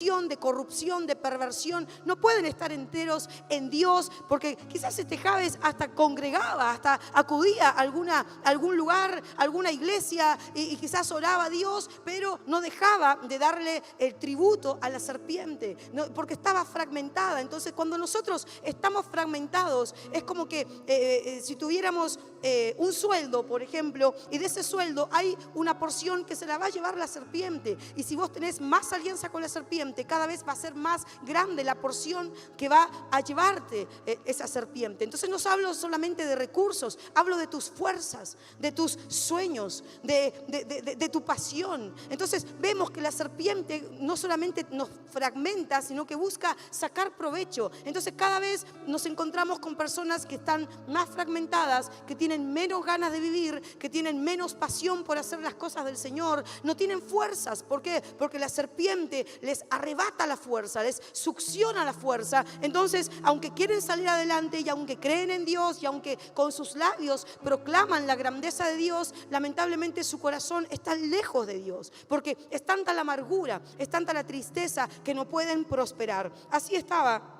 de corrupción, de perversión, no pueden estar enteros en Dios, porque quizás Jabes hasta congregaba, hasta acudía a algún lugar, alguna iglesia y quizás oraba a Dios, pero no dejaba de darle el tributo a la serpiente, porque estaba fragmentada. Entonces, cuando nosotros estamos fragmentados, es como que si tuviéramos un sueldo, por ejemplo, y de ese sueldo hay una porción que se la va a llevar la serpiente, y si vos tenés más alianza con la serpiente, cada vez va a ser más grande la porción que va a llevarte esa serpiente. Entonces no hablo solamente de recursos, hablo de tus fuerzas, de tus sueños, de tu pasión. Entonces vemos que la serpiente no solamente nos fragmenta, sino que busca sacar provecho. Entonces cada vez nos encontramos con personas que están más fragmentadas, que tienen menos ganas de vivir, que tienen menos pasión por hacer las cosas del Señor, no tienen fuerzas. ¿Por qué? Porque la serpiente les arrebata la fuerza, les succiona la fuerza. Entonces, aunque quieren salir adelante y aunque creen en Dios y aunque con sus labios proclaman la grandeza de Dios, lamentablemente su corazón está lejos de Dios, porque es tanta la amargura, es tanta la tristeza que no pueden prosperar. Así estaba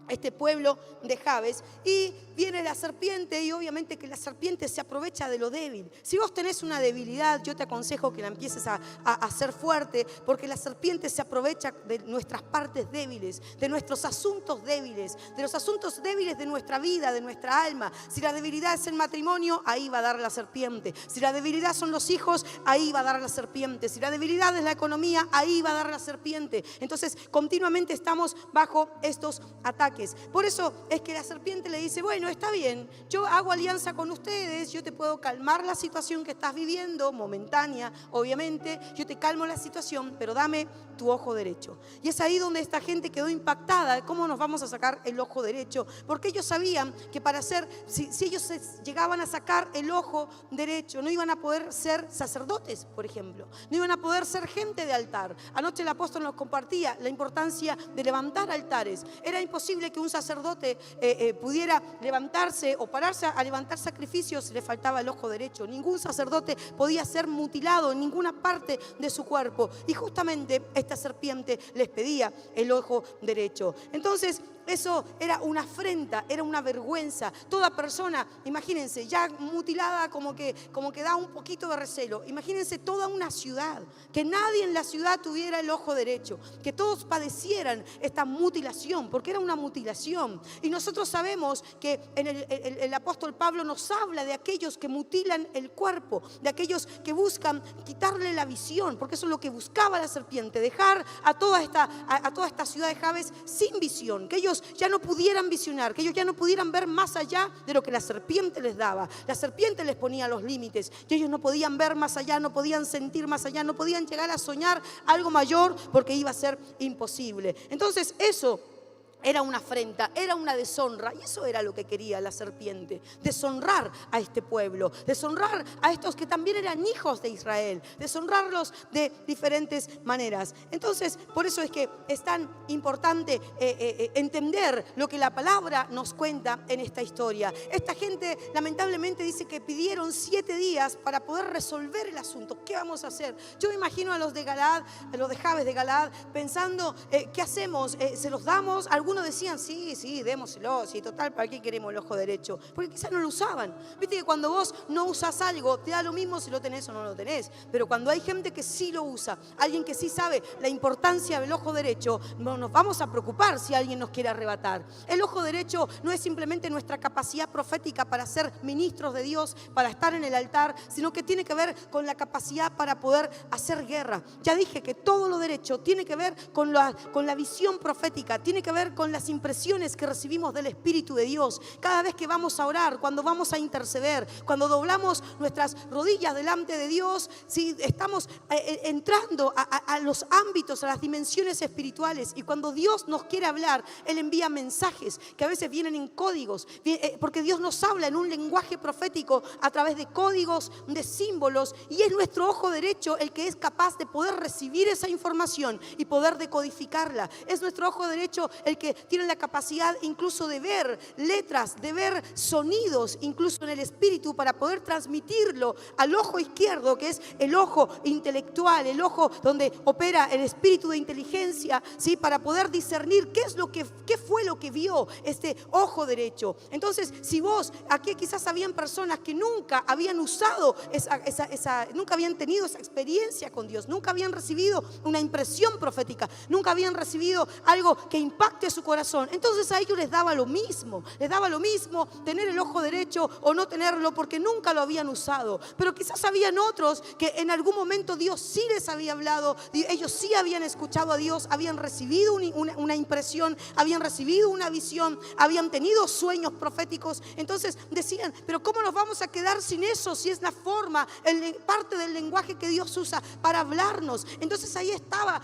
este pueblo de Jabes, y viene la serpiente, y obviamente que la serpiente se aprovecha de lo débil. Si vos tenés una debilidad, yo te aconsejo que la empieces a hacer fuerte, porque la serpiente se aprovecha de nuestras partes débiles, de nuestros asuntos débiles, de los asuntos débiles de nuestra vida, de nuestra alma. Si la debilidad es el matrimonio, ahí va a dar la serpiente. Si la debilidad son los hijos, ahí va a dar la serpiente. Si la debilidad es la economía, ahí va a dar la serpiente. Entonces continuamente estamos bajo estos ataques. Por eso es que la serpiente le dice: bueno, está bien, yo hago alianza con ustedes, yo te puedo calmar la situación que estás viviendo, momentánea, obviamente, yo te calmo la situación, pero dame tu ojo derecho. Y es ahí donde esta gente quedó impactada. ¿Cómo nos vamos a sacar el ojo derecho? Porque ellos sabían que para ser, si ellos llegaban a sacar el ojo derecho, no iban a poder ser sacerdotes, por ejemplo, no iban a poder ser gente de altar. Anoche el apóstol nos compartía la importancia de levantar altares. Era imposible que un sacerdote pudiera levantarse o pararse a levantar sacrificios si le faltaba el ojo derecho. Ningún sacerdote podía ser mutilado en ninguna parte de su cuerpo, y justamente esta serpiente les pedía el ojo derecho. Entonces eso era una afrenta, era una vergüenza. Toda persona, imagínense, ya mutilada, como que da un poquito de recelo. Imagínense toda una ciudad, que nadie en la ciudad tuviera el ojo derecho, que todos padecieran esta mutilación, porque era una mutilación. Y nosotros sabemos que el apóstol Pablo nos habla de aquellos que mutilan el cuerpo, de aquellos que buscan quitarle la visión, porque eso es lo que buscaba la serpiente, dejar a toda esta ciudad de Jabes sin visión, que ellos ya no pudieran visionar, que ellos ya no pudieran ver más allá de lo que la serpiente les daba. La serpiente les ponía los límites y ellos no podían ver más allá, no podían sentir más allá, no podían llegar a soñar algo mayor, porque iba a ser imposible. Entonces eso era una afrenta, era una deshonra, y eso era lo que quería la serpiente: deshonrar a este pueblo, deshonrar a estos que también eran hijos de Israel, deshonrarlos de diferentes maneras. Entonces, por eso es que es tan importante entender lo que la palabra nos cuenta en esta historia. Esta gente lamentablemente dice que pidieron 7 días para poder resolver el asunto. ¿Qué vamos a hacer? Yo me imagino a los de Galaad, a los de Jabes de Galaad, pensando, ¿qué hacemos? ¿Se los damos? Algunos decían: sí, démoselo, sí, total, ¿para qué queremos el ojo derecho? Porque quizás no lo usaban. Viste que cuando vos no usás algo, te da lo mismo si lo tenés o no lo tenés. Pero cuando hay gente que sí lo usa, alguien que sí sabe la importancia del ojo derecho, no nos vamos a preocupar si alguien nos quiere arrebatar. El ojo derecho no es simplemente nuestra capacidad profética para ser ministros de Dios, para estar en el altar, sino que tiene que ver con la capacidad para poder hacer guerra. Ya dije que todo lo derecho tiene que ver con la visión profética, tiene que ver con las impresiones que recibimos del Espíritu de Dios. Cada vez que vamos a orar, cuando vamos a interceder, cuando doblamos nuestras rodillas delante de Dios, si estamos entrando a los ámbitos, a las dimensiones espirituales, y cuando Dios nos quiere hablar, Él envía mensajes que a veces vienen en códigos, porque Dios nos habla en un lenguaje profético a través de códigos, de símbolos, y es nuestro ojo derecho el que es capaz de poder recibir esa información y poder decodificarla. Es nuestro ojo derecho el que que tienen la capacidad incluso de ver letras, de ver sonidos, incluso en el espíritu, para poder transmitirlo al ojo izquierdo, que es el ojo intelectual, el ojo donde opera el espíritu de inteligencia, ¿sí? Para poder discernir qué fue lo que vio este ojo derecho. Entonces, si vos, aquí quizás habían personas que nunca habían usado nunca habían tenido esa experiencia con Dios, nunca habían recibido una impresión profética, nunca habían recibido algo que impacte su corazón. Entonces a ellos les daba lo mismo tener el ojo derecho o no tenerlo, porque nunca lo habían usado. Pero quizás habían otros que en algún momento Dios sí les había hablado, ellos sí habían escuchado a Dios, habían recibido una impresión, habían recibido una visión, habían tenido sueños proféticos. Entonces decían, pero ¿cómo nos vamos a quedar sin eso si es la forma, parte del lenguaje que Dios usa para hablarnos? Entonces ahí estaba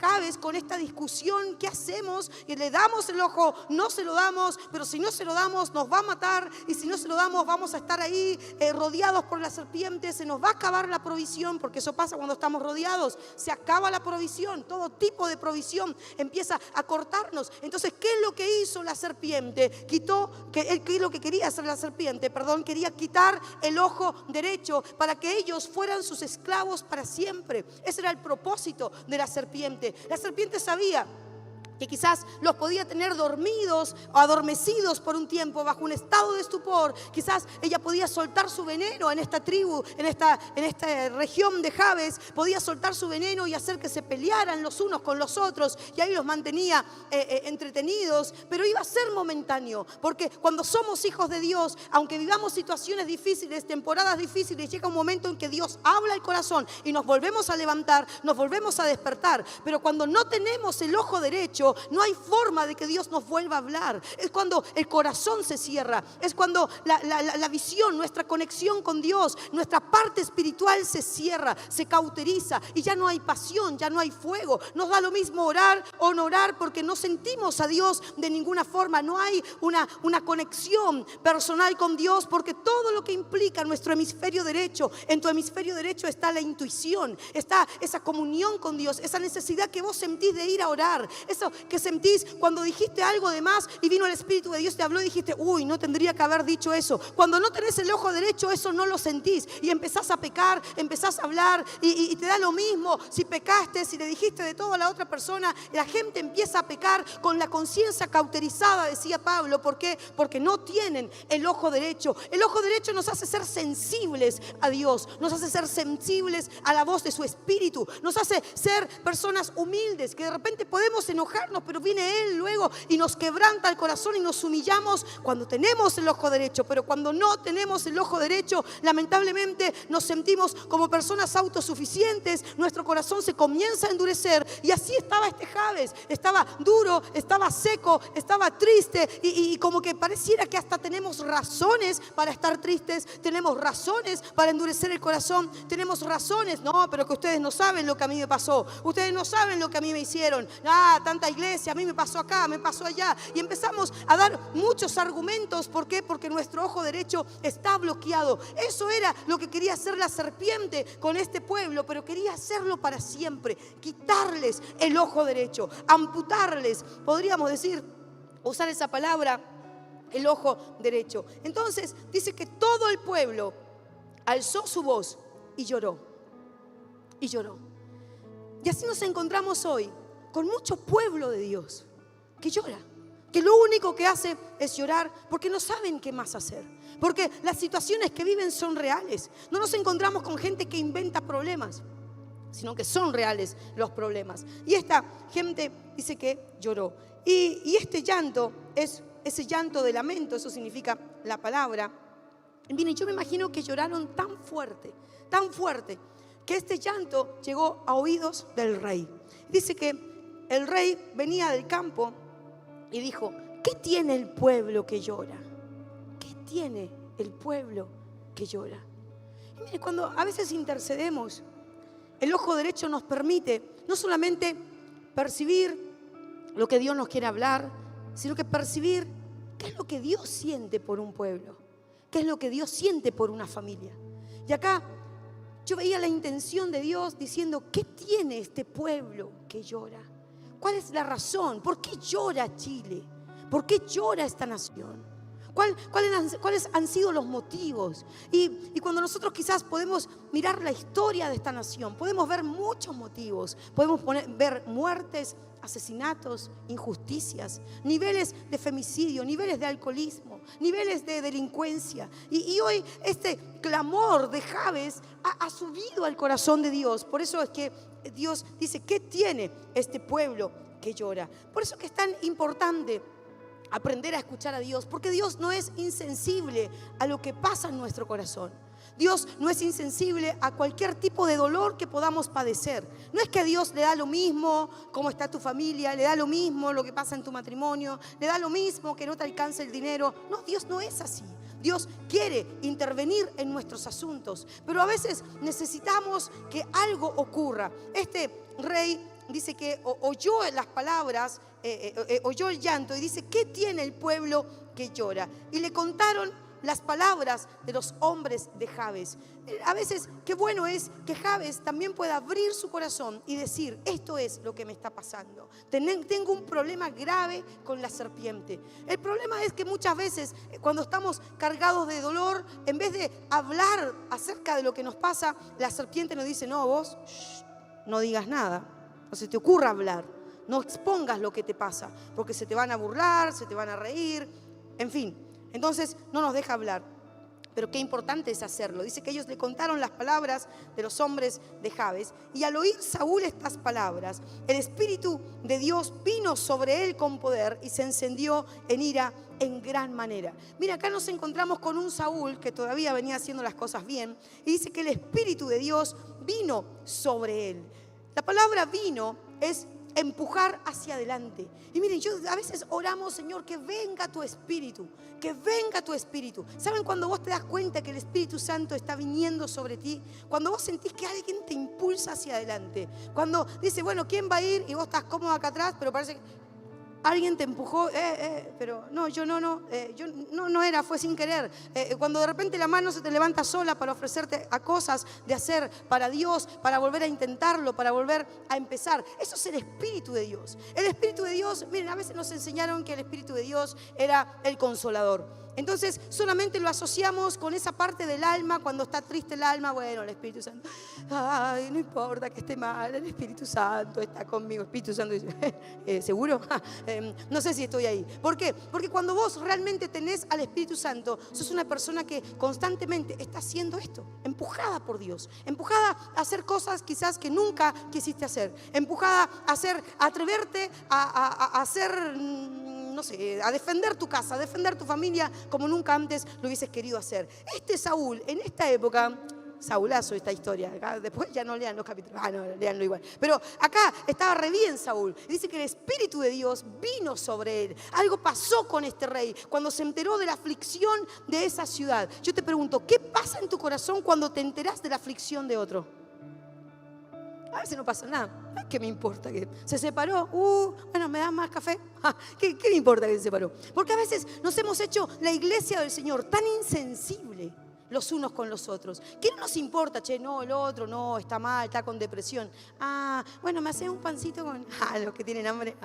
Jabes con esta discusión: ¿qué hacemos? ¿Y le damos el ojo? No se lo damos, pero si no se lo damos nos va a matar, y si no se lo damos vamos a estar ahí rodeados por las serpientes, se nos va a acabar la provisión, porque eso pasa cuando estamos rodeados, se acaba la provisión, todo tipo de provisión empieza a cortarnos. Entonces, ¿qué es lo que hizo la serpiente? ¿Qué es lo que quería hacer la serpiente? Quería quitar el ojo derecho para que ellos fueran sus esclavos para siempre. Ese era el propósito de la serpiente. La serpiente sabía que quizás los podía tener dormidos o adormecidos por un tiempo, bajo un estado de estupor. Quizás ella podía soltar su veneno en esta tribu, en esta región de Jabes, podía soltar su veneno y hacer que se pelearan los unos con los otros, y ahí los mantenía entretenidos, pero iba a ser momentáneo, porque cuando somos hijos de Dios, aunque vivamos situaciones difíciles, temporadas difíciles, llega un momento en que Dios habla al corazón y nos volvemos a levantar, nos volvemos a despertar. Pero cuando no tenemos el ojo derecho, no hay forma de que Dios nos vuelva a hablar. Es cuando el corazón se cierra, es cuando la visión, nuestra conexión con Dios, nuestra parte espiritual se cierra, se cauteriza, y ya no hay pasión, ya no hay fuego. Nos da lo mismo orar o no orar, porque no sentimos a Dios de ninguna forma. No hay una conexión personal con Dios, porque todo lo que implica nuestro hemisferio derecho, en tu hemisferio derecho está la intuición, está esa comunión con Dios, esa necesidad que vos sentís de ir a orar, eso que sentís cuando dijiste algo de más y vino el Espíritu de Dios, te habló y dijiste: uy, no tendría que haber dicho eso. Cuando no tenés el ojo derecho, eso no lo sentís y empezás a pecar, empezás a hablar y te da lo mismo si pecaste, si le dijiste de todo a la otra persona. La gente empieza a pecar con la conciencia cauterizada, decía Pablo. ¿Por qué? Porque no tienen el ojo derecho. El ojo derecho nos hace ser sensibles a Dios, nos hace ser sensibles a la voz de su Espíritu, nos hace ser personas humildes, que de repente podemos enojarnos, pero viene Él luego y nos quebranta el corazón y nos humillamos cuando tenemos el ojo derecho. Pero cuando no tenemos el ojo derecho, lamentablemente nos sentimos como personas autosuficientes, nuestro corazón se comienza a endurecer, y así estaba Jabes. Estaba duro, estaba seco, estaba triste, y como que pareciera que hasta tenemos razones para estar tristes, tenemos razones para endurecer el corazón, tenemos razones. No, pero que ustedes no saben lo que a mí me pasó, ustedes no saben lo que a mí me hicieron. Tanta iglesia, a mí me pasó acá, me pasó allá, y empezamos a dar muchos argumentos. ¿Por qué? Porque nuestro ojo derecho está bloqueado. Eso era lo que quería hacer la serpiente con este pueblo, pero quería hacerlo para siempre, quitarles el ojo derecho, amputarles, podríamos decir, usar esa palabra, el ojo derecho. Entonces dice que todo el pueblo alzó su voz y lloró, y lloró. Y así nos encontramos hoy con mucho pueblo de Dios que llora, que lo único que hace es llorar, porque no saben qué más hacer, porque las situaciones que viven son reales. No nos encontramos con gente que inventa problemas, sino que son reales los problemas. Y esta gente dice que lloró, y este llanto es ese llanto de lamento, eso significa la palabra. Y miren, yo me imagino que lloraron tan fuerte, que este llanto llegó a oídos del rey. Dice que el rey venía del campo y dijo: ¿qué tiene el pueblo que llora? ¿Qué tiene el pueblo que llora? Y mire, cuando a veces intercedemos, el ojo derecho nos permite no solamente percibir lo que Dios nos quiere hablar, sino que percibir qué es lo que Dios siente por un pueblo, qué es lo que Dios siente por una familia. Y acá yo veía la intención de Dios diciendo: ¿qué tiene este pueblo que llora? ¿Cuál es la razón? ¿Por qué llora Chile? ¿Por qué llora esta nación? ¿Cuáles han sido los motivos? Y cuando nosotros quizás podemos mirar la historia de esta nación, podemos ver muchos motivos. Podemos ver muertes, asesinatos, injusticias, niveles de femicidio, niveles de alcoholismo, niveles de delincuencia. Y hoy este clamor de Jabes ha subido al corazón de Dios. Por eso es que Dios dice, ¿qué tiene este pueblo que llora? Por eso que es tan importante aprender a escuchar a Dios, porque Dios no es insensible a lo que pasa en nuestro corazón. Dios no es insensible a cualquier tipo de dolor que podamos padecer. No es que a Dios le da lo mismo cómo está tu familia, le da lo mismo lo que pasa en tu matrimonio, le da lo mismo que no te alcance el dinero. No, Dios no es así. Dios quiere intervenir en nuestros asuntos, pero a veces necesitamos que algo ocurra. Este rey dice que oyó las palabras, oyó el llanto y dice, ¿qué tiene el pueblo que llora? Y le contaron las palabras de los hombres de Jabes. A veces qué bueno es que Jabes también pueda abrir su corazón y decir, esto es lo que me está pasando. Tengo un problema grave con la serpiente. El problema es que muchas veces cuando estamos cargados de dolor, en vez de hablar acerca de lo que nos pasa, la serpiente nos dice, no, vos no digas nada. No se te ocurra hablar, no expongas lo que te pasa, porque se te van a burlar, se te van a reír, en fin. Entonces no nos deja hablar, pero qué importante es hacerlo. Dice que ellos le contaron las palabras de los hombres de Jabes, y al oír Saúl estas palabras, el Espíritu de Dios vino sobre él con poder y se encendió en ira en gran manera. Mira, acá nos encontramos con un Saúl que todavía venía haciendo las cosas bien, y dice que el Espíritu de Dios vino sobre él. La palabra vino es empujar hacia adelante. Y miren, a veces oramos, Señor, que venga tu Espíritu, que venga tu Espíritu. ¿Saben cuando vos te das cuenta que el Espíritu Santo está viniendo sobre ti? Cuando vos sentís que alguien te impulsa hacia adelante. Cuando dice, bueno, ¿quién va a ir? Y vos estás cómodo acá atrás, pero parece que alguien te empujó, pero no, yo no era, fue sin querer. Cuando de repente la mano se te levanta sola para ofrecerte a cosas de hacer para Dios, para volver a intentarlo, para volver a empezar. Eso es el Espíritu de Dios. El Espíritu de Dios, miren, a veces nos enseñaron que el Espíritu de Dios era el Consolador. Entonces solamente lo asociamos con esa parte del alma, cuando está triste el alma, bueno, el Espíritu Santo, ay, no importa que esté mal, el Espíritu Santo está conmigo. Espíritu Santo dice, ¿seguro? No sé si estoy ahí. ¿Por qué? Porque cuando vos realmente tenés al Espíritu Santo, sos una persona que constantemente está haciendo esto, empujada por Dios, empujada a hacer cosas quizás que nunca quisiste hacer, empujada a atreverte a hacer, no sé, a defender tu casa, a defender tu familia como nunca antes lo hubieses querido hacer. Este Saúl, en esta época, Saulazo esta historia, acá, después ya no lean los capítulos, no, leanlo igual. Pero acá estaba re bien Saúl, y dice que el Espíritu de Dios vino sobre él. Algo pasó con este rey cuando se enteró de la aflicción de esa ciudad. Yo te pregunto, ¿qué pasa en tu corazón cuando te enterás de la aflicción de otro? A veces no pasa nada. ¿Qué me importa? Que se separó. Bueno, ¿me das más café? ¿Qué me importa que se separó? Porque a veces nos hemos hecho la iglesia del Señor tan insensible los unos con los otros. ¿Qué no nos importa? Che, no, el otro, no, está mal, está con depresión. Bueno, me haces un pancito con los que tienen hambre.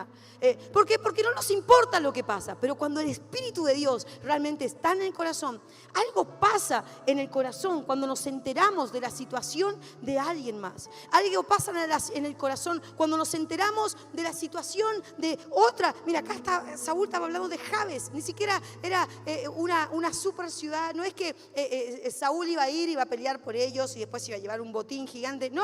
¿Por qué? Porque no nos importa lo que pasa. Pero cuando el Espíritu de Dios realmente está en el corazón, algo pasa en el corazón cuando nos enteramos de la situación de alguien más. Algo pasa en el corazón cuando nos enteramos de la situación de otra. Mira, acá Saúl estaba hablando de Jabes. Ni siquiera era una super ciudad. No es que Saúl iba a pelear por ellos y después iba a llevar un botín gigante. No.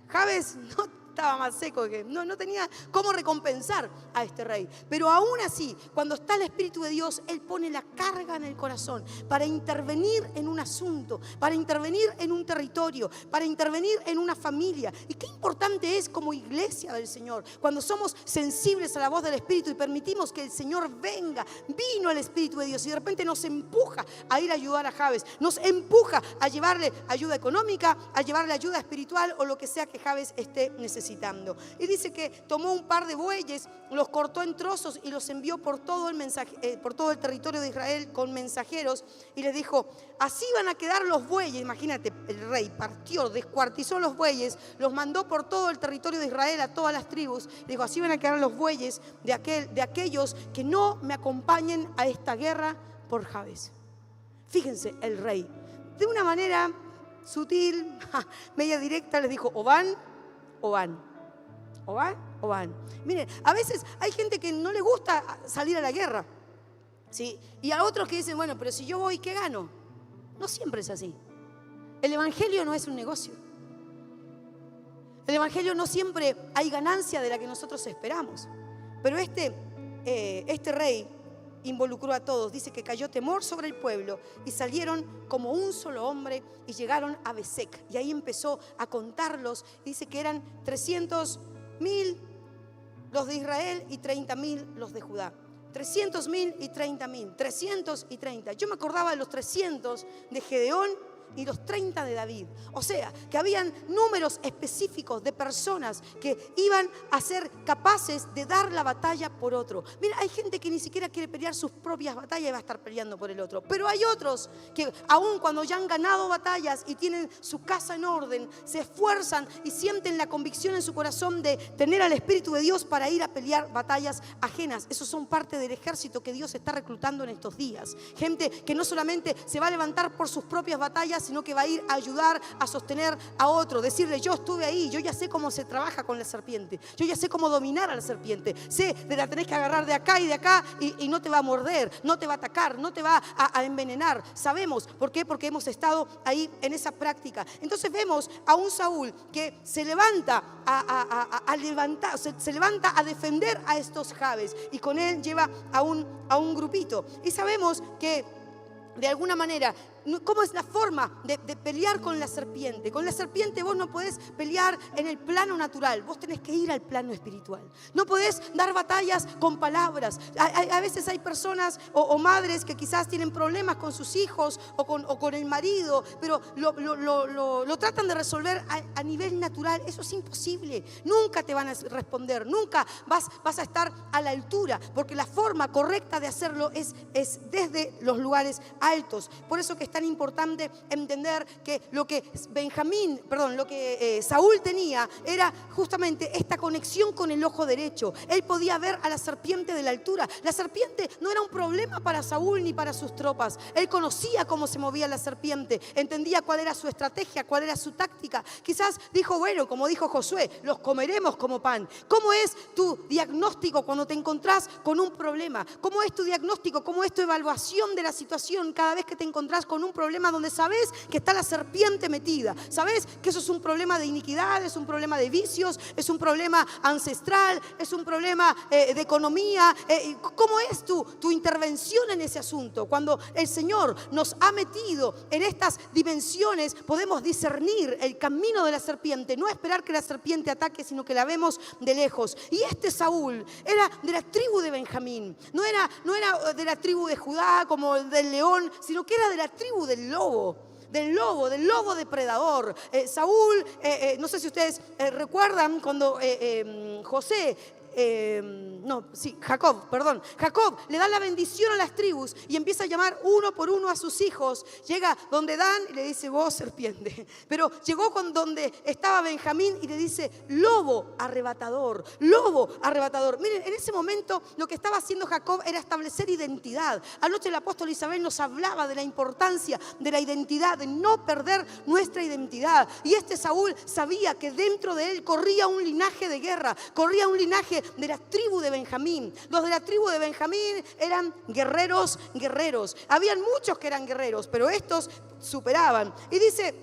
Jabes no estaba más seco, que no tenía cómo recompensar a este rey. Pero aún así, cuando está el Espíritu de Dios, Él pone la carga en el corazón para intervenir en un asunto, para intervenir en un territorio, para intervenir en una familia. Y qué importante es como iglesia del Señor, cuando somos sensibles a la voz del Espíritu y permitimos que el Señor venga. Vino el Espíritu de Dios y de repente nos empuja a ir a ayudar a Jabes, nos empuja a llevarle ayuda económica, a llevarle ayuda espiritual o lo que sea que Jabes esté necesitando. necesitando. Y dice que tomó un par de bueyes, los cortó en trozos y los envió por todo el territorio de Israel con mensajeros y les dijo, así van a quedar los bueyes. Imagínate, el rey partió, descuartizó los bueyes, los mandó por todo el territorio de Israel a todas las tribus. Dijo, así van a quedar los bueyes de aquellos que no me acompañen a esta guerra por Jabes. Fíjense, el rey, de una manera sutil, media directa, les dijo, o van, o van. O van, o van. Miren, a veces hay gente que no le gusta salir a la guerra, ¿sí? Y a otros que dicen, bueno, pero si yo voy, ¿qué gano? No siempre es así. El evangelio no es un negocio. El evangelio no siempre hay ganancia de la que nosotros esperamos. Pero este rey involucró a todos. Dice que cayó temor sobre el pueblo y salieron como un solo hombre y llegaron a Besec. Y ahí empezó a contarlos. Dice que eran 300.000 los de Israel y 30.000 los de Judá. 300.000 y 30.000. 330. Yo me acordaba de los 300 de Gedeón y los 30 de David. O sea, que habían números específicos de personas que iban a ser capaces de dar la batalla por otro. Mira, hay gente que ni siquiera quiere pelear sus propias batallas y va a estar peleando por el otro. Pero hay otros que aun cuando ya han ganado batallas y tienen su casa en orden, se esfuerzan y sienten la convicción en su corazón de tener al Espíritu de Dios para ir a pelear batallas ajenas. Esos son parte del ejército que Dios está reclutando en estos días. Gente que no solamente se va a levantar por sus propias batallas, sino que va a ir a ayudar a sostener a otro, decirle, yo estuve ahí, yo ya sé cómo se trabaja con la serpiente, yo ya sé cómo dominar a la serpiente, sé de la tenés que agarrar de acá y no te va a morder, no te va a atacar, no te va a envenenar. Sabemos, ¿por qué? Porque hemos estado ahí en esa práctica. Entonces vemos a un Saúl que se levanta se levanta a defender a estos Jabes y con él lleva a un grupito. Y sabemos que de alguna manera, ¿cómo es la forma de pelear con la serpiente? Con la serpiente vos no podés pelear en el plano natural, vos tenés que ir al plano espiritual. No podés dar batallas con palabras. A veces hay personas o madres que quizás tienen problemas con sus hijos o con el marido, pero lo tratan de resolver a nivel natural. Eso es imposible. Nunca te van a responder, nunca vas a estar a la altura, porque la forma correcta de hacerlo es desde los lugares altos. Por eso que es tan importante entender que lo que Saúl tenía era justamente esta conexión con el ojo derecho. Él podía ver a la serpiente de la altura. La serpiente no era un problema para Saúl ni para sus tropas. Él conocía cómo se movía la serpiente, entendía cuál era su estrategia, cuál era su táctica. Quizás dijo, bueno, como dijo Josué, los comeremos como pan. ¿Cómo es tu diagnóstico cuando te encontrás con un problema? ¿Cómo es tu diagnóstico? ¿Cómo es tu evaluación de la situación cada vez que te encontrás con un problema donde sabes que está la serpiente metida? Sabes que eso es un problema de iniquidad, es un problema de vicios, es un problema ancestral, es un problema de economía. ¿Cómo es tu intervención en ese asunto? Cuando el Señor nos ha metido en estas dimensiones, podemos discernir el camino de la serpiente, no esperar que la serpiente ataque, sino que la vemos de lejos. Y este Saúl era de la tribu de Benjamín, no era de la tribu de Judá como del león, sino que era de la tribu del lobo depredador. Saúl, no sé si ustedes recuerdan cuando Jacob le da la bendición a las tribus y empieza a llamar uno por uno a sus hijos. Llega donde Dan y le dice, vos serpiente. Pero llegó con donde estaba Benjamín y le dice, lobo arrebatador. Miren, en ese momento lo que estaba haciendo Jacob era establecer identidad. Anoche el apóstol Isabel nos hablaba de la importancia de la identidad, de no perder nuestra identidad. Y este Saúl sabía que dentro de él corría un linaje de guerra, corría un linaje de la tribu de Benjamín. Los de la tribu de Benjamín eran guerreros. Habían muchos que eran guerreros, pero estos superaban. Y dice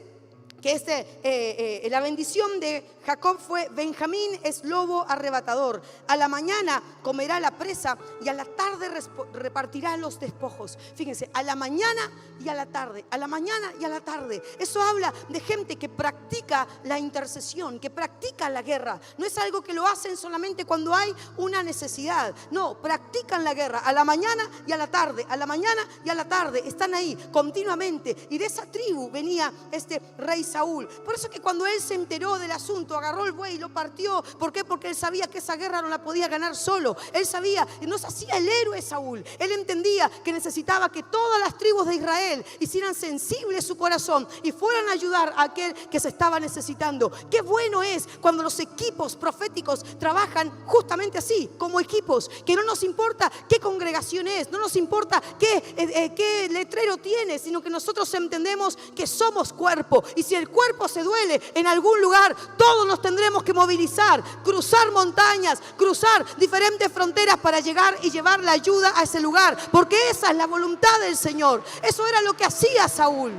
que la bendición de Jacob fue: Benjamín es lobo arrebatador. A la mañana comerá la presa y a la tarde repartirá los despojos. Fíjense, a la mañana y a la tarde, a la mañana y a la tarde. Eso habla de gente que practica la intercesión, que practica la guerra. No es algo que lo hacen solamente cuando hay una necesidad. No, practican la guerra a la mañana y a la tarde, a la mañana y a la tarde. Están ahí continuamente. Y de esa tribu venía este rey Saúl. Por eso que cuando él se enteró del asunto, agarró el buey y lo partió. ¿Por qué? Porque él sabía que esa guerra no la podía ganar solo. Él sabía, y no se hacía el héroe Saúl. Él entendía que necesitaba que todas las tribus de Israel hicieran sensible su corazón y fueran a ayudar a aquel que se estaba necesitando. Qué bueno es cuando los equipos proféticos trabajan justamente así, como equipos, que no nos importa qué congregación es, no nos importa qué letrero tiene, sino que nosotros entendemos que somos cuerpo, y si el cuerpo se duele en algún lugar, todos nos tendremos que movilizar, cruzar montañas, cruzar diferentes fronteras para llegar y llevar la ayuda a ese lugar, porque esa es la voluntad del Señor. Eso era lo que hacía Saúl.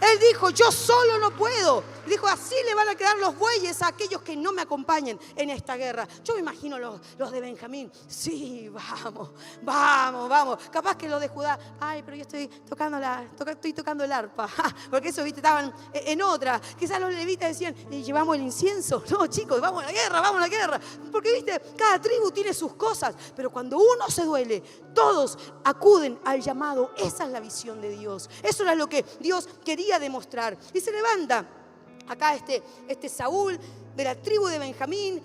Él dijo, yo solo no puedo. Dijo, así le van a quedar los bueyes a aquellos que no me acompañen en esta guerra. Yo me imagino los de Benjamín. Sí, vamos. Capaz que los de Judá. Ay, pero yo estoy tocando el arpa. Porque eso, viste, estaban en otra. Quizás los levitas decían, llevamos el incienso. No, chicos, vamos a la guerra. Porque, viste, cada tribu tiene sus cosas. Pero cuando uno se duele, todos acuden al llamado. Esa es la visión de Dios. Eso era lo que Dios quería demostrar. Y se levanta acá este Saúl de la tribu de Benjamín,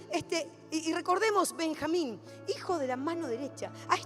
y recordemos, Benjamín, hijo de la mano derecha. A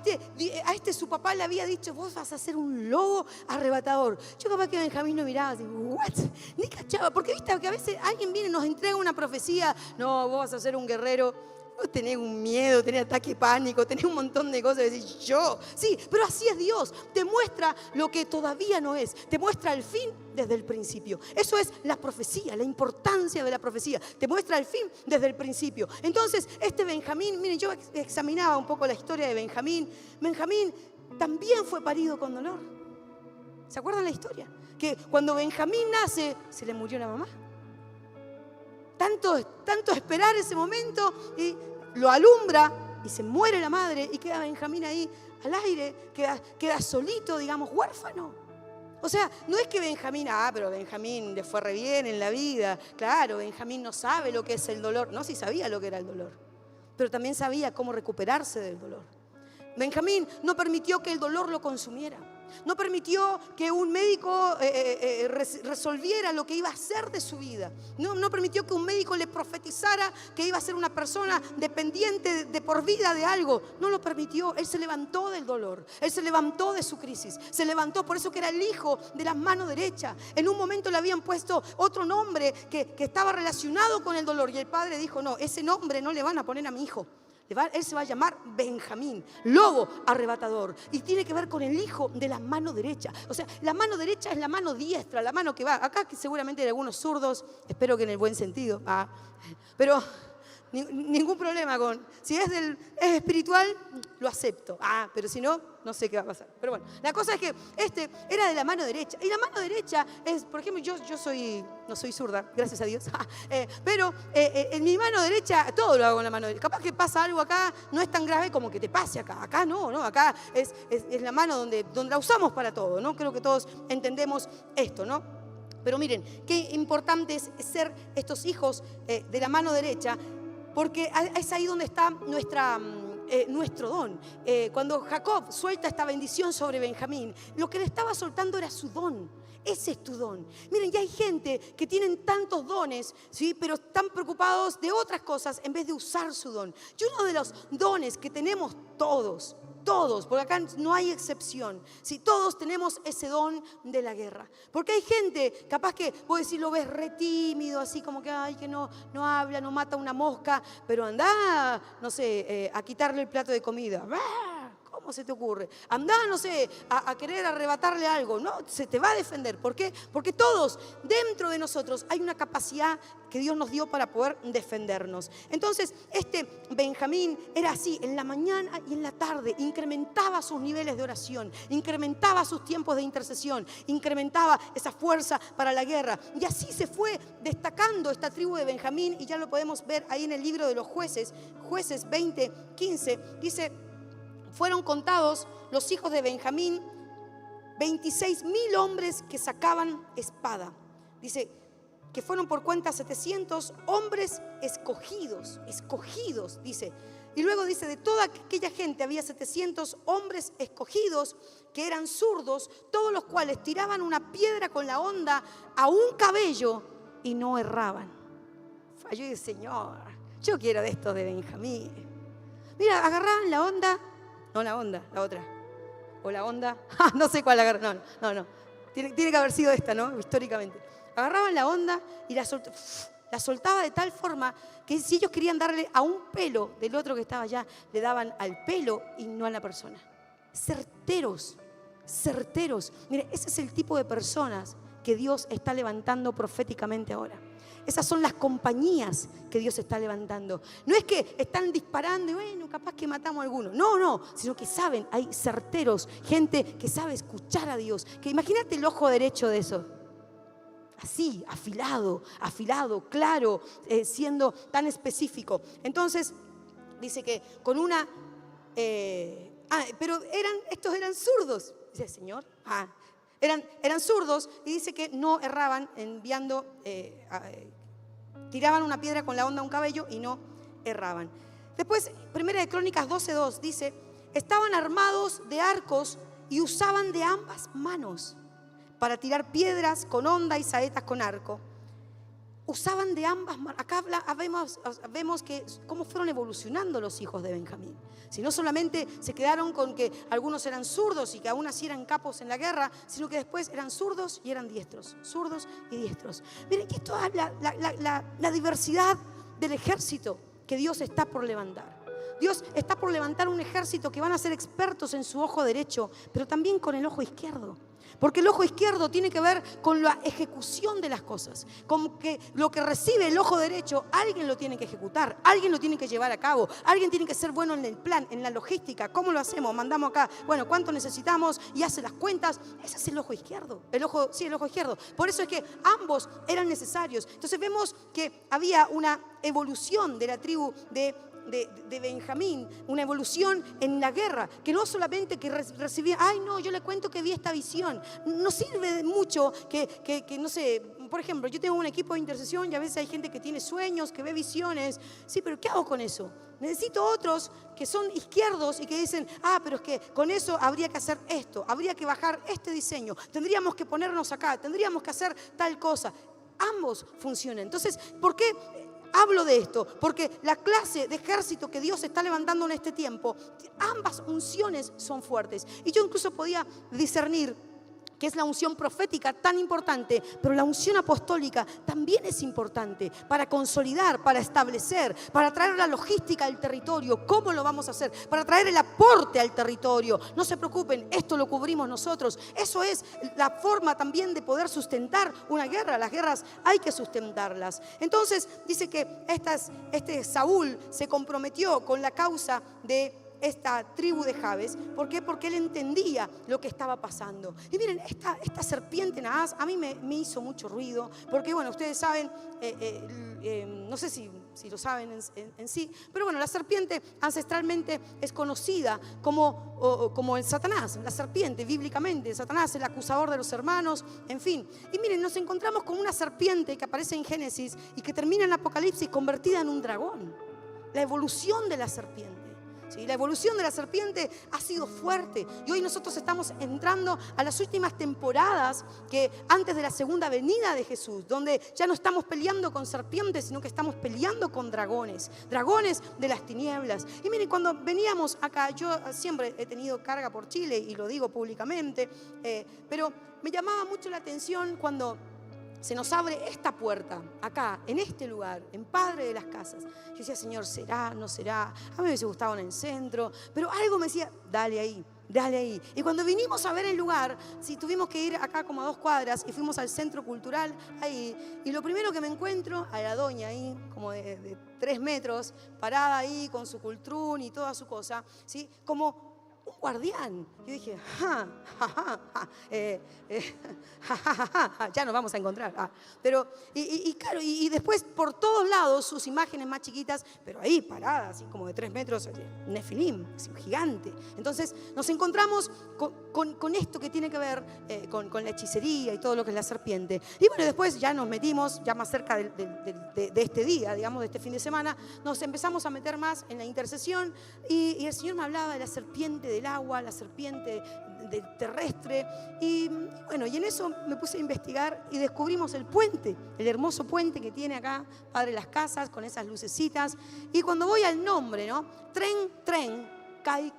este su papá le había dicho, vos vas a ser un lobo arrebatador. Yo capaz que Benjamín lo miraba así, ¿what? Ni cachaba, porque viste que a veces alguien viene y nos entrega una profecía, no, vos vas a ser un guerrero. Vos tenés un miedo, tenés ataque de pánico, tenés un montón de cosas. Decís, yo. Sí, pero así es Dios. Te muestra lo que todavía no es. Te muestra el fin desde el principio. Eso es la profecía, la importancia de la profecía. Te muestra el fin desde el principio. Entonces, este Benjamín, miren, yo examinaba un poco la historia de Benjamín. Benjamín también fue parido con dolor. ¿Se acuerdan la historia? Que cuando Benjamín nace, se le murió la mamá. Tanto esperar ese momento y lo alumbra y se muere la madre y queda Benjamín ahí al aire, queda solito, digamos, huérfano. O sea, no es que Benjamín, pero Benjamín le fue re bien en la vida. Claro, Benjamín no sabe lo que es el dolor. No, sí sabía lo que era el dolor, pero también sabía cómo recuperarse del dolor. Benjamín no permitió que el dolor lo consumiera. No permitió que un médico resolviera lo que iba a hacer de su vida. No permitió que un médico le profetizara que iba a ser una persona dependiente de por vida de algo. No lo permitió. Él se levantó del dolor. Él se levantó de su crisis. Se levantó, por eso que era el hijo de la mano derecha. En un momento le habían puesto otro nombre que estaba relacionado con el dolor. Y el padre dijo, no, ese nombre no le van a poner a mi hijo. Él se va a llamar Benjamín, lobo arrebatador. Y tiene que ver con el hijo de la mano derecha. O sea, la mano derecha es la mano diestra, la mano que va. Acá que seguramente hay algunos zurdos, espero que en el buen sentido. Pero ningún problema con... Si es espiritual, lo acepto. Pero si no, no sé qué va a pasar. Pero bueno, la cosa es que era de la mano derecha. Y la mano derecha es, por ejemplo, yo no soy zurda, gracias a Dios. Pero en mi mano derecha todo lo hago en la mano derecha. Capaz que pasa algo acá, no es tan grave como que te pase acá. Acá no, acá es la mano donde la usamos para todo, ¿no? Creo que todos entendemos esto, ¿no? Pero miren, qué importante es ser estos hijos de la mano derecha, porque es ahí donde está nuestro don. Cuando Jacob suelta esta bendición sobre Benjamín, lo que le estaba soltando era su don. Ese es tu don. Miren, ya hay gente que tienen tantos dones, ¿sí? Pero están preocupados de otras cosas en vez de usar su don. Y uno de los dones que tenemos todos, porque acá no hay excepción, ¿sí? Todos tenemos ese don de la guerra. Porque hay gente, capaz que vos decís, lo ves re tímido, así como que, que no habla, no mata una mosca, pero anda, no sé, a quitarle el plato de comida. ¿Cómo se te ocurre? Andá, no sé, a querer arrebatarle algo. No, se te va a defender. ¿Por qué? Porque todos, dentro de nosotros, hay una capacidad que Dios nos dio para poder defendernos. Entonces, este Benjamín era así, en la mañana y en la tarde, incrementaba sus niveles de oración, incrementaba sus tiempos de intercesión, incrementaba esa fuerza para la guerra. Y así se fue destacando esta tribu de Benjamín, y ya lo podemos ver ahí en el libro de los Jueces, Jueces 20:15, dice... Fueron contados los hijos de Benjamín, 26,000 hombres que sacaban espada. Dice que fueron por cuenta 700 hombres escogidos, escogidos, dice. Y luego dice, de toda aquella gente había 700 hombres escogidos que eran zurdos, todos los cuales tiraban una piedra con la honda a un cabello y no erraban. Yo dije, Señor, yo quiero de estos de Benjamín. Mira, agarraban la honda, no la honda, la otra. O la onda, no sé cuál agarraron, no. Tiene que haber sido esta, ¿no? Históricamente. Agarraban la onda y la soltaba de tal forma que si ellos querían darle a un pelo del otro que estaba allá, le daban al pelo y no a la persona. Certeros, certeros. Mire, ese es el tipo de personas que Dios está levantando proféticamente ahora. Esas son las compañías que Dios está levantando. No es que están disparando y bueno, capaz que matamos a alguno. No, sino que saben, hay certeros, gente que sabe escuchar a Dios. Que imagínate el ojo derecho de eso. Así, afilado, claro, siendo tan específico. Entonces, dice que con una... pero estos eran zurdos. Dice, Señor, eran zurdos y dice que no erraban enviando, tiraban una piedra con la honda a un cabello y no erraban. Después, Primera de Crónicas 12:2 dice, estaban armados de arcos y usaban de ambas manos para tirar piedras con honda y saetas con arco. Usaban de ambas manos. Acá vemos que cómo fueron evolucionando los hijos de Benjamín. Si no solamente se quedaron con que algunos eran zurdos y que aún así eran capos en la guerra, sino que después eran zurdos y eran diestros. Zurdos y diestros. Miren que esto habla la diversidad del ejército que Dios está por levantar. Dios está por levantar un ejército que van a ser expertos en su ojo derecho, pero también con el ojo izquierdo. Porque el ojo izquierdo tiene que ver con la ejecución de las cosas. Como que lo que recibe el ojo derecho, alguien lo tiene que ejecutar, alguien lo tiene que llevar a cabo, alguien tiene que ser bueno en el plan, en la logística. ¿Cómo lo hacemos? Mandamos acá, bueno, ¿cuánto necesitamos? Y hace las cuentas. Ese es el ojo izquierdo. El ojo izquierdo. Por eso es que ambos eran necesarios. Entonces vemos que había una evolución de la tribu de Benjamín, una evolución en la guerra, que no solamente que recibía, yo le cuento que vi esta visión. No sirve de mucho que no sé, por ejemplo, yo tengo un equipo de intercesión y a veces hay gente que tiene sueños, que ve visiones. Sí, pero ¿qué hago con eso? Necesito otros que son izquierdos y que dicen, pero es que con eso habría que hacer esto, habría que bajar este diseño, tendríamos que ponernos acá, tendríamos que hacer tal cosa. Ambos funcionan. Entonces, ¿por qué hablo de esto? Porque la clase de ejército que Dios está levantando en este tiempo, ambas unciones son fuertes. Y yo incluso podía discernir que es la unción profética tan importante, pero la unción apostólica también es importante para consolidar, para establecer, para traer la logística al territorio. ¿Cómo lo vamos a hacer? Para traer el aporte al territorio. No se preocupen, esto lo cubrimos nosotros. Eso es la forma también de poder sustentar una guerra. Las guerras hay que sustentarlas. Entonces dice que Saúl se comprometió con la causa de esta tribu de Jabes. ¿Por qué? Porque él entendía lo que estaba pasando. Y miren, esta serpiente Naas a mí me hizo mucho ruido, porque bueno, ustedes saben, no sé si lo saben en sí, pero bueno, la serpiente ancestralmente es conocida como el Satanás, la serpiente bíblicamente. Satanás, el acusador de los hermanos, en fin. Y miren, nos encontramos con una serpiente que aparece en Génesis y que termina en Apocalipsis convertida en un dragón. La evolución de la serpiente. ¿Sí? La evolución de la serpiente ha sido fuerte y hoy nosotros estamos entrando a las últimas temporadas que antes de la segunda venida de Jesús, donde ya no estamos peleando con serpientes, sino que estamos peleando con dragones de las tinieblas. Y miren, cuando veníamos acá, yo siempre he tenido carga por Chile y lo digo públicamente, pero me llamaba mucho la atención cuando se nos abre esta puerta, acá, en este lugar, en Padre de las Casas. Yo decía, Señor, ¿será? ¿No será? A mí me hubiese gustado en el centro, pero algo me decía, dale ahí. Y cuando vinimos a ver el lugar, tuvimos que ir acá como a 2 cuadras y fuimos al centro cultural ahí. Y lo primero que me encuentro, a la doña ahí, como de 3 metros, parada ahí con su cultrún y toda su cosa, ¿sí? Como un guardián. Yo dije, ya nos vamos a encontrar. Pero, claro, y después por todos lados sus imágenes más chiquitas, pero ahí paradas, así como de 3 metros, Nefilim, así, gigante. Entonces nos encontramos con esto que tiene que ver con la hechicería y todo lo que es la serpiente. Y bueno, después ya nos metimos, ya más cerca de este día, digamos, de este fin de semana, nos empezamos a meter más en la intercesión y el Señor me hablaba de la serpiente del agua, la serpiente terrestre. Y bueno, y en eso me puse a investigar y descubrimos el puente, el hermoso puente que tiene acá Padre Las Casas, con esas lucecitas. Y cuando voy al nombre, ¿no? Tren, Kai.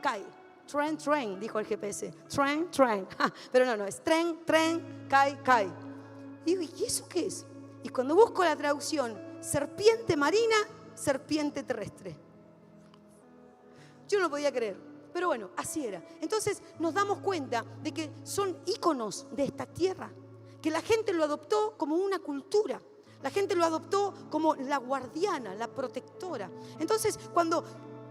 Tren, dijo el GPS. Tren. Pero no, es tren, Kai. Y digo, ¿y eso qué es? Y cuando busco la traducción, serpiente marina, serpiente terrestre. Yo no podía creer, pero bueno, así era. Entonces nos damos cuenta de que son íconos de esta tierra, que la gente lo adoptó como una cultura. La gente lo adoptó como la guardiana, la protectora. Entonces, cuando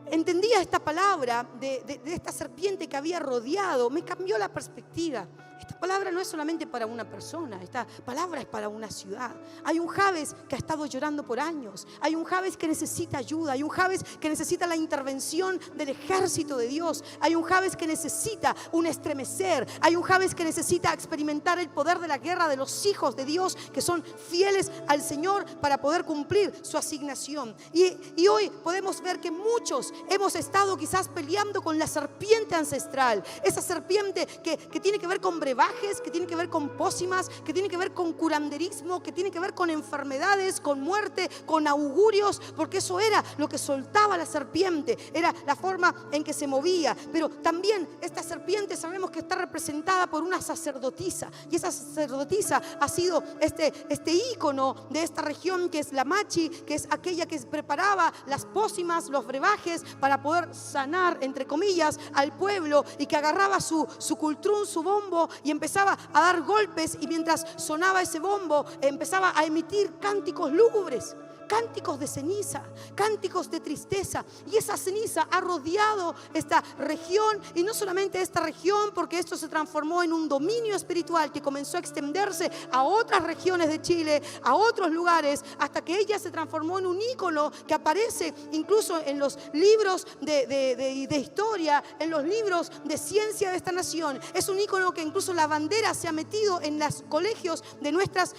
entendía esta palabra de esta serpiente que había rodeado, me cambió la perspectiva. Esta palabra no es solamente para una persona, esta palabra es para una ciudad. Hay un Jabes que ha estado llorando por años, hay un Jabes que necesita ayuda, hay un Jabes que necesita la intervención del ejército de Dios, hay un Jabes que necesita un estremecer, hay un Jabes que necesita experimentar el poder de la guerra de los hijos de Dios que son fieles al Señor para poder cumplir su asignación. Y hoy podemos ver que muchos hemos estado quizás peleando con la serpiente ancestral, esa serpiente que tiene que ver con brebajes, que tiene que ver con pócimas, que tiene que ver con curanderismo, que tiene que ver con enfermedades, con muerte, con augurios, porque eso era lo que soltaba la serpiente, era la forma en que se movía. Pero también esta serpiente sabemos que está representada por una sacerdotisa, y esa sacerdotisa ha sido este ícono de esta región, que es la machi, que es aquella que preparaba las pócimas, los brebajes para poder sanar, entre comillas, al pueblo, y que agarraba su cultrún, su bombo, y empezaba a dar golpes, y mientras sonaba ese bombo empezaba a emitir cánticos lúgubres, cánticos de ceniza, cánticos de tristeza. Y esa ceniza ha rodeado esta región, y no solamente esta región, porque esto se transformó en un dominio espiritual que comenzó a extenderse a otras regiones de Chile, a otros lugares, hasta que ella se transformó en un ícono que aparece incluso en los libros de historia, en los libros de ciencia de esta nación. Es un ícono que incluso la bandera se ha metido en los colegios de nuestras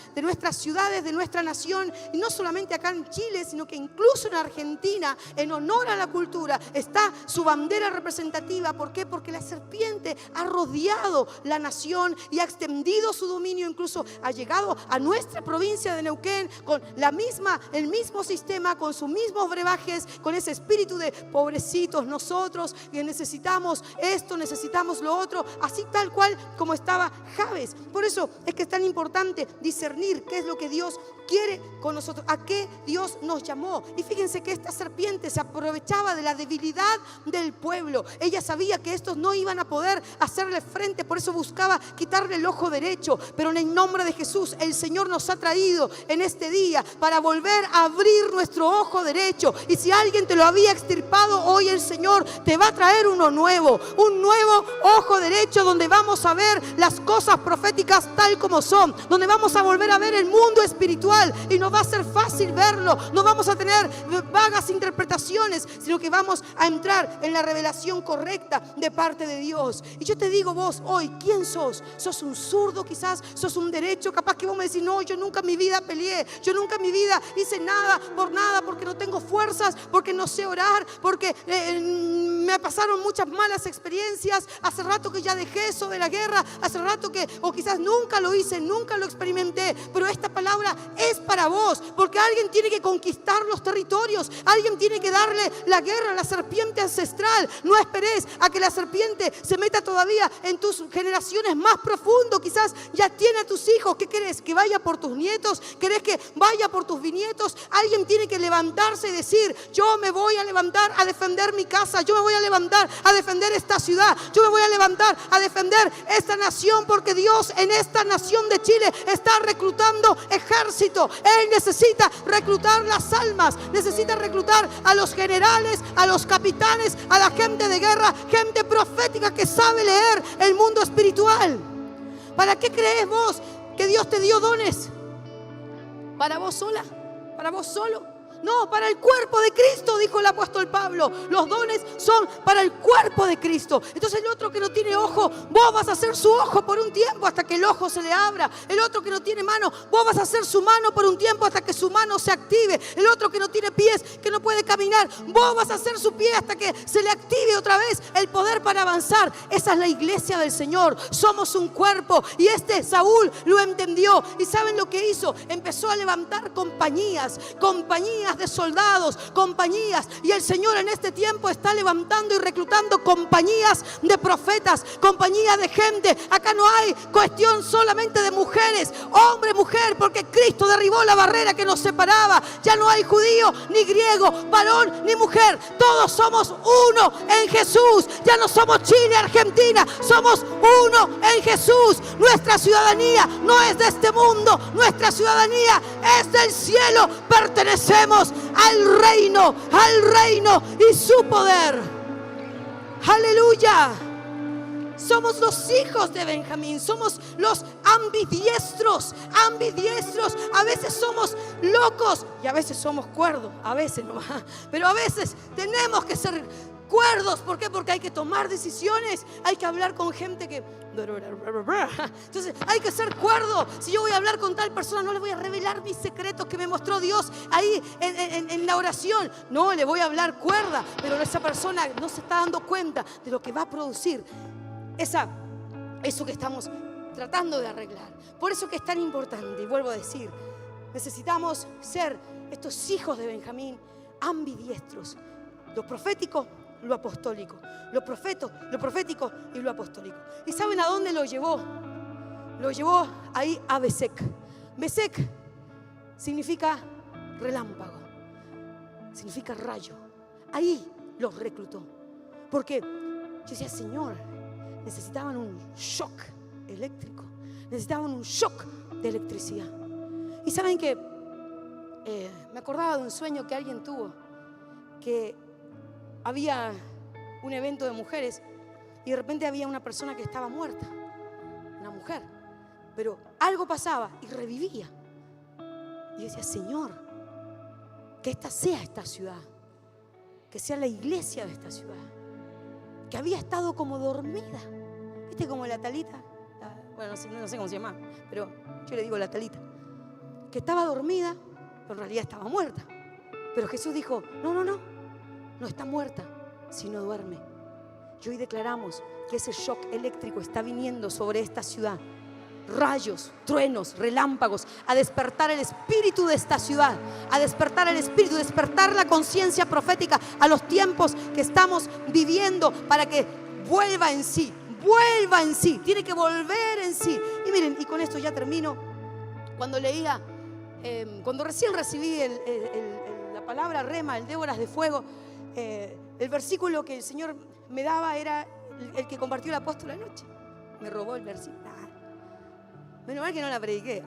ciudades, de nuestra nación, y no solamente acá en Chile, sino que incluso en Argentina, en honor a la cultura, está su bandera representativa. ¿Por qué? Porque la serpiente ha rodeado la nación y ha extendido su dominio, incluso ha llegado a nuestra provincia de Neuquén con el mismo sistema, con sus mismos brebajes, con ese espíritu de pobrecitos nosotros que necesitamos esto, necesitamos lo otro, así tal cual como estaba Jabes. Por eso es que es tan importante discernir qué es lo que Dios quiere con nosotros, a qué Dios nos llamó. Y fíjense que esta serpiente se aprovechaba de la debilidad del pueblo. Ella sabía que estos no iban a poder hacerle frente, por eso buscaba quitarle el ojo derecho. Pero en el nombre de Jesús, el Señor nos ha traído en este día para volver a abrir nuestro ojo derecho. Y si alguien te lo había extirpado, hoy el Señor te va a traer uno nuevo, un nuevo ojo derecho, donde vamos a ver las cosas proféticas tal como son, donde vamos a volver a ver el mundo espiritual, y no va a ser fácil verlo, no vamos a tener vagas interpretaciones, sino que vamos a entrar en la revelación correcta de parte de Dios. Y yo te digo, vos hoy, ¿quién sos? ¿Sos un zurdo quizás? ¿Sos un derecho? Capaz que vos me decís, no, yo nunca en mi vida peleé, yo nunca en mi vida hice nada, porque no tengo fuerzas, porque no sé orar, porque me pasaron muchas malas experiencias, hace rato que ya dejé eso de la guerra, hace rato que, o quizás nunca lo hice, nunca lo experimenté. Pero esta palabra es para vos, porque alguien tiene que conquistar los territorios, alguien tiene que darle la guerra a la serpiente ancestral. No esperes a que la serpiente se meta todavía en tus generaciones más profundo. Quizás ya tiene a tus hijos. ¿Qué querés? ¿Que vaya por tus nietos? ¿Querés que vaya por tus bisnietos? Alguien tiene que levantarse y decir, yo me voy a levantar a defender mi casa, yo me voy a levantar a defender esta ciudad. Yo me voy a levantar a defender esta nación, porque Dios en esta nación de Chile está reclutando ejército. Él necesita reclutar las almas, necesita reclutar a los generales, a los capitanes, a la gente de guerra, gente profética que sabe leer el mundo espiritual. ¿Para qué crees vos que Dios te dio dones? ¿Para vos sola? ¿Para vos solo? No, para el cuerpo de Cristo, dijo el apóstol Pablo. Los dones son para el cuerpo de Cristo. Entonces el otro que no tiene ojo, vos vas a ser su ojo por un tiempo hasta que el ojo se le abra. El otro que no tiene mano, vos vas a ser su mano por un tiempo hasta que su mano se active. El otro que no tiene pies, que no puede caminar, vos vas a ser su pie hasta que se le active otra vez el poder para avanzar. Esa es la iglesia del Señor. Somos un cuerpo. Y Saúl lo entendió. ¿Y saben lo que hizo? Empezó a levantar compañías de soldados, compañías. Y el Señor en este tiempo está levantando y reclutando compañías de profetas, compañías de gente. Acá no hay cuestión solamente de mujeres, hombre, mujer, porque Cristo derribó la barrera que nos separaba. Ya no hay judío ni griego, varón ni mujer. Todos somos uno en Jesús. Ya no somos Chile, Argentina, somos uno en Jesús. Nuestra ciudadanía no es de este mundo, nuestra ciudadanía es del cielo. Pertenecemos al reino y su poder. Aleluya. Somos los hijos de Benjamín, somos los ambidiestros. A veces somos locos y a veces somos cuerdos, a veces no, pero a veces tenemos que ser cuerdos. ¿Por qué? Porque hay que tomar decisiones, hay que hablar con gente que... Entonces hay que ser cuerdo. Si yo voy a hablar con tal persona, no le voy a revelar mis secretos que me mostró Dios ahí en la oración. No, le voy a hablar cuerda, pero esa persona no se está dando cuenta de lo que va a producir eso que estamos tratando de arreglar. Por eso que es tan importante, y vuelvo a decir, necesitamos ser estos hijos de Benjamín ambidiestros. Lo profético, lo apostólico. Lo profético y lo apostólico. ¿Y saben a dónde lo llevó? Lo llevó ahí a Besek. Besek significa relámpago, significa rayo. Ahí los reclutó. Porque yo decía, Señor, necesitaban un shock eléctrico, necesitaban un shock de electricidad. Y saben que me acordaba de un sueño que alguien tuvo, que había un evento de mujeres y de repente había una persona que estaba muerta, una mujer, pero algo pasaba y revivía. Y yo decía, Señor, que esta sea esta ciudad, que sea la iglesia de esta ciudad, que había estado como dormida. ¿Viste como la Talita? Bueno, no sé cómo se llama, pero yo le digo la Talita. Que estaba dormida, pero en realidad estaba muerta. Pero Jesús dijo, no está muerta, sino duerme. Y hoy declaramos que ese shock eléctrico está viniendo sobre esta ciudad. Rayos, truenos, relámpagos, a despertar el espíritu de esta ciudad, a despertar el espíritu, despertar la conciencia profética a los tiempos que estamos viviendo, para que vuelva en sí, tiene que volver en sí. Y miren, y con esto ya termino. Cuando leía, cuando recién recibí la palabra rema, el Déboras de fuego, el versículo que el Señor me daba era el que compartió el apóstol anoche. Me robó el versículo. Menos mal que no la prediqué.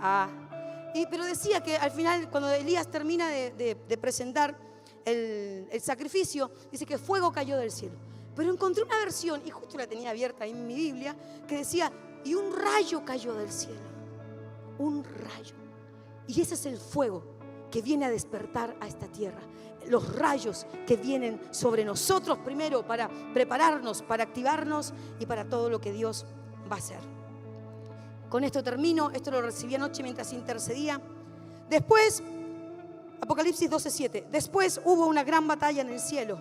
Pero decía que al final, cuando Elías termina de presentar el sacrificio, dice que fuego cayó del cielo. Pero encontré una versión, y justo la tenía abierta ahí en mi Biblia, que decía, y un rayo cayó del cielo. Un rayo. Y ese es el fuego que viene a despertar a esta tierra. Los rayos que vienen sobre nosotros primero para prepararnos, para activarnos y para todo lo que Dios va a hacer. Con esto termino. Esto lo recibí anoche mientras intercedía. Después, Apocalipsis 12:7. Después hubo una gran batalla en el cielo.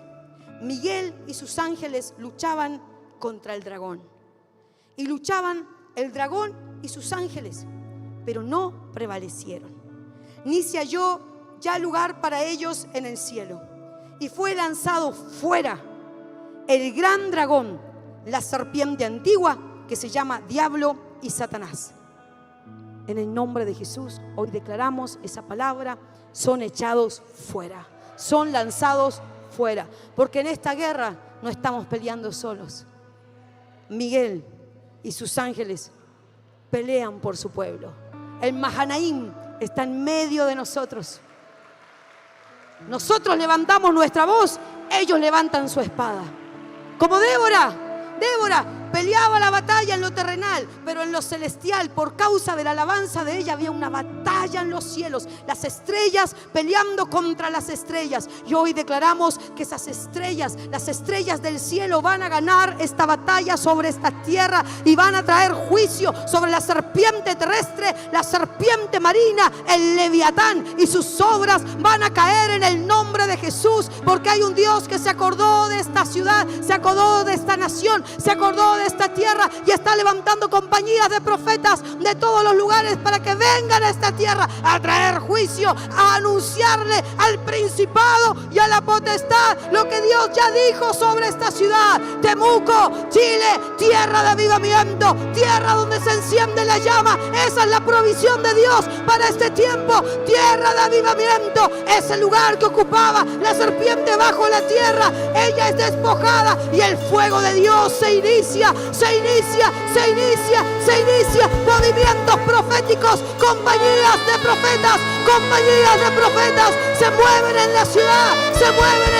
Miguel y sus ángeles luchaban contra el dragón. Y luchaban el dragón y sus ángeles, pero no prevalecieron. Ni se halló ya lugar para ellos en el cielo. Y fue lanzado fuera el gran dragón, la serpiente antigua, que se llama Diablo y Satanás. En el nombre de Jesús, hoy declaramos esa palabra: son echados fuera, son lanzados fuera, porque en esta guerra no estamos peleando solos. Miguel y sus ángeles pelean por su pueblo. El Mahanaim está en medio de nosotros. Nosotros levantamos nuestra voz, ellos levantan su espada. Como Débora peleaba la batalla en lo terrenal, pero en lo celestial, por causa de la alabanza de ella, había una batalla en los cielos. Las estrellas peleando contra las estrellas. Y hoy declaramos que esas estrellas, las estrellas del cielo, van a ganar esta batalla sobre esta tierra y van a traer juicio sobre la serpiente terrestre, la serpiente marina, el leviatán, y sus obras van a caer en el nombre de Jesús, porque hay un Dios que se acordó de esta ciudad, se acordó de esta nación, se acordó de esta tierra y está levantando compañías de profetas de todos los lugares para que vengan a esta tierra a traer juicio, a anunciarle al principado y a la potestad lo que Dios ya dijo sobre esta ciudad. Temuco, Chile, tierra de avivamiento, tierra donde se enciende la llama. Esa es la provisión de Dios para este tiempo. Tierra de avivamiento, ese lugar que ocupaba la serpiente bajo la tierra, ella es despojada y el fuego de Dios se inicia. Movimientos proféticos, compañías de profetas se mueven en la ciudad, se mueven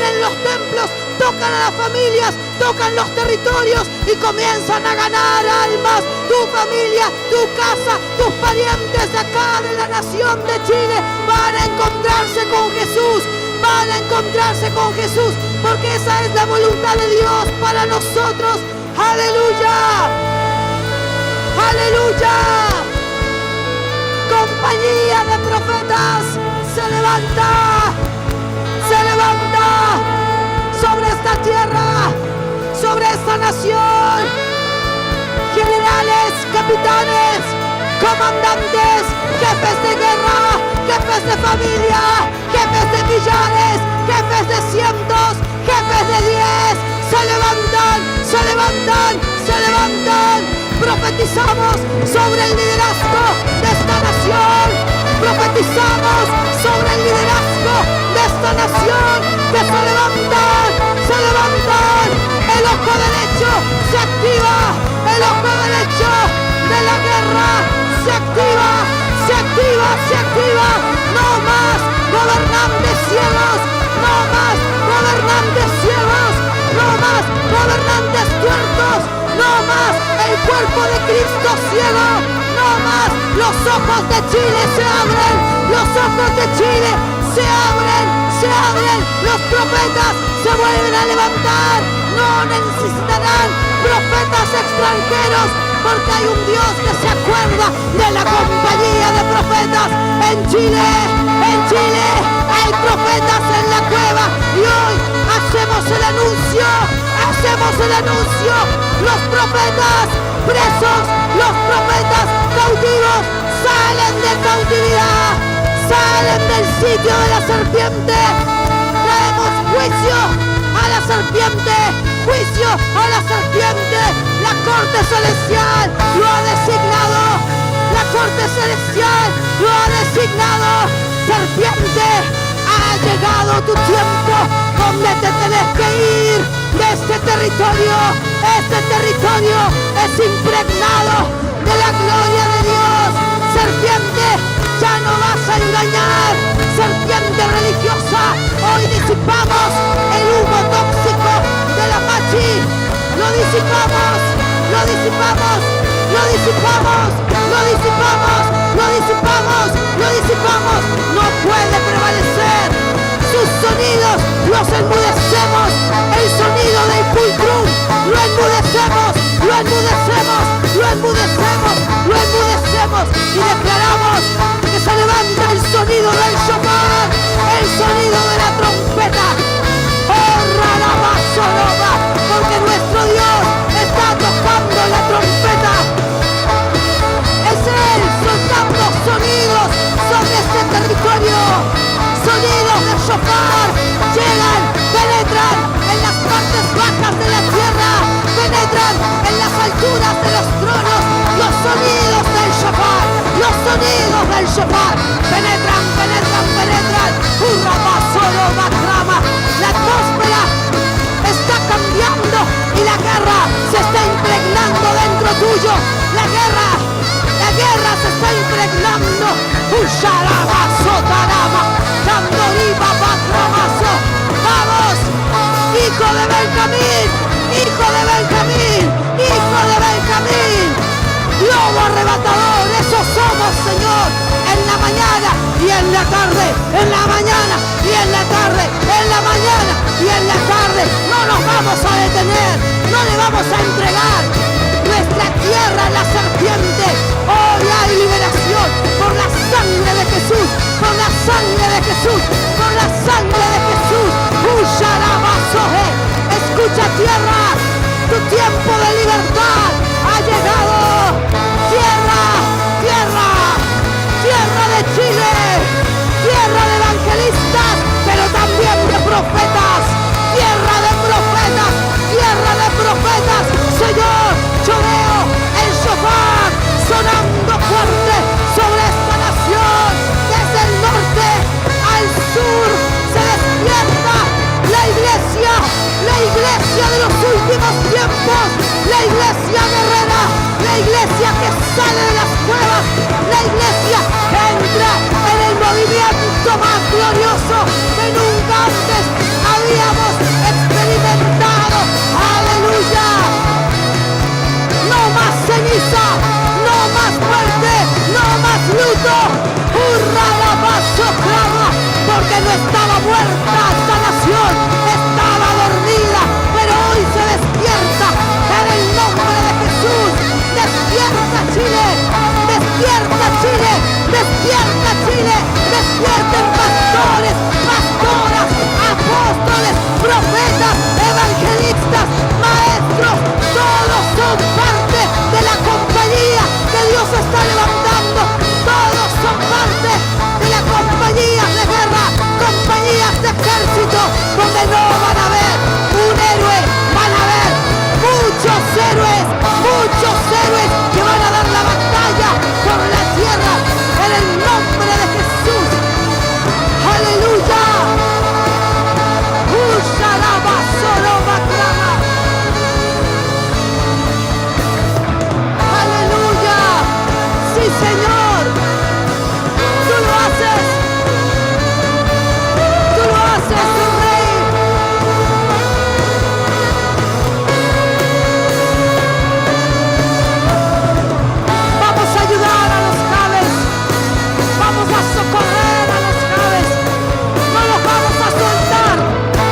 en los templos, tocan a las familias, tocan los territorios y comienzan a ganar almas. Tu familia, tu casa, tus parientes de acá de la nación de Chile van a encontrarse con Jesús. Van a encontrarse con Jesús, porque esa es la voluntad de Dios para nosotros. ¡Aleluya! ¡Aleluya! Compañía de profetas se levanta sobre esta tierra, sobre esta nación. Generales, capitanes, comandantes, jefes de guerra, jefes de familia, jefes de millares, jefes de cientos, jefes de 10, se levantan. Profetizamos sobre el liderazgo de esta nación. Profetizamos sobre el liderazgo de esta nación que se levantan. El ojo derecho se activa. El ojo derecho de la guerra se activa. No más gobernantes ciegos. No más gobernantes ciegos. No más gobernantes tuertos. No más el cuerpo de Cristo ciego. No más los ojos de Chile se abren. Los ojos de Chile se abren. Los profetas se vuelven a levantar. No necesitarán profetas extranjeros, porque hay un Dios que se acuerda de la compañía de profetas en Chile. Hay profetas en la cueva y hoy hacemos el anuncio. Los profetas presos, los profetas cautivos salen de cautividad, salen del sitio de la serpiente. Traemos juicio a la serpiente. La corte celestial lo ha designado. Serpiente, ha llegado tu tiempo donde te tenés que ir de este territorio. Este territorio es impregnado de la gloria de Dios. Serpiente, ya no vas a engañar. Serpiente religiosa, hoy disipamos el humo tóxico de la machi. Lo disipamos. No puede prevalecer. Sus sonidos los enmudecemos. El sonido del pulcrum lo enmudecemos. Y declaramos que se levanta el sonido del shofar, el sonido de la trompeta. Porque nuestro Dios está tocando la trompeta. Es Él soltando sonidos sobre este territorio. Sonidos de shofar llegan, penetran en las partes bajas de la tierra, penetran en las alturas de los tronos. Los sonidos del shofar, los tuyo. La guerra se está impregnando. Usharama, sotarama, Tandoriba, Batramazo. Vamos, hijo de Benjamín, hijo de Benjamín, hijo de Benjamín. Lobo arrebatador, eso somos, Señor, en la mañana y en la tarde, en la mañana y en la tarde, en la mañana y en la tarde. No nos vamos a detener, no le vamos a entregar nuestra tierra a la serpiente. Hoy hay liberación por la sangre de Jesús, por la sangre de Jesús, por la sangre de Jesús. Usharabasoje. Escucha, tierra, tu tiempo de libertad ha llegado. Tierra, tierra, tierra de Chile, tierra de evangelistas, pero también de profetas, tierra de profetas, tierra de profetas. Señor, yo veo el shofar sonando fuerte sobre esta nación, desde el norte al sur. Se despierta la iglesia de los últimos tiempos, la iglesia guerrera, la iglesia que sale de las cuevas, la iglesia que entra en el movimiento más glorioso que nunca antes habíamos experimentado. ¡Aleluya! No más ceniza, no más muerte, no más luto. ¡Hurra la paso clama! Porque no estaba muerta esta nación, estaba dormida, pero hoy se despierta en el nombre de Jesús. Despierta Chile, despierta Chile, despierta Chile, despierten pastores, pastoras, apóstoles, profetas, evangelistas, maestros. Todos son parte de la compañía que Dios está levantando. Todos son parte de la compañía de guerra, compañías de ejército, donde no van a ver un héroe, van a ver muchos héroes que van a dar la batalla por la tierra en el nombre de Jesús. ¡Aleluya! ¡Aleluya! ¡Sí, Señor! ¡Tú lo haces! ¡Tú lo haces, tu Rey! Vamos a ayudar a los Jabes. Vamos a socorrer a los Jabes. No los vamos a soltar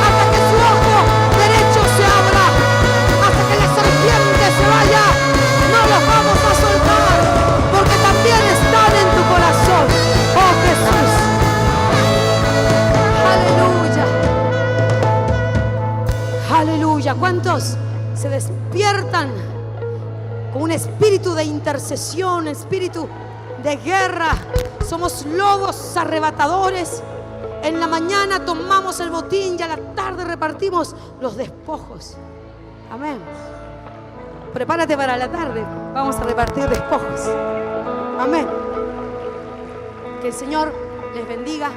hasta que su ojo derecho se abra, hasta que la serpiente se vaya. No los vamos a soltar, porque también están en tu corazón, oh Jesús. Aleluya. Aleluya. ¿Cuántos se despiertan con un espíritu de intercesión, espíritu de guerra? Somos lobos arrebatadores. En la mañana tomamos el botín y a la tarde repartimos los despojos. Amén. Prepárate para la tarde. Vamos a repartir despojos. Amén. Que el Señor les bendiga.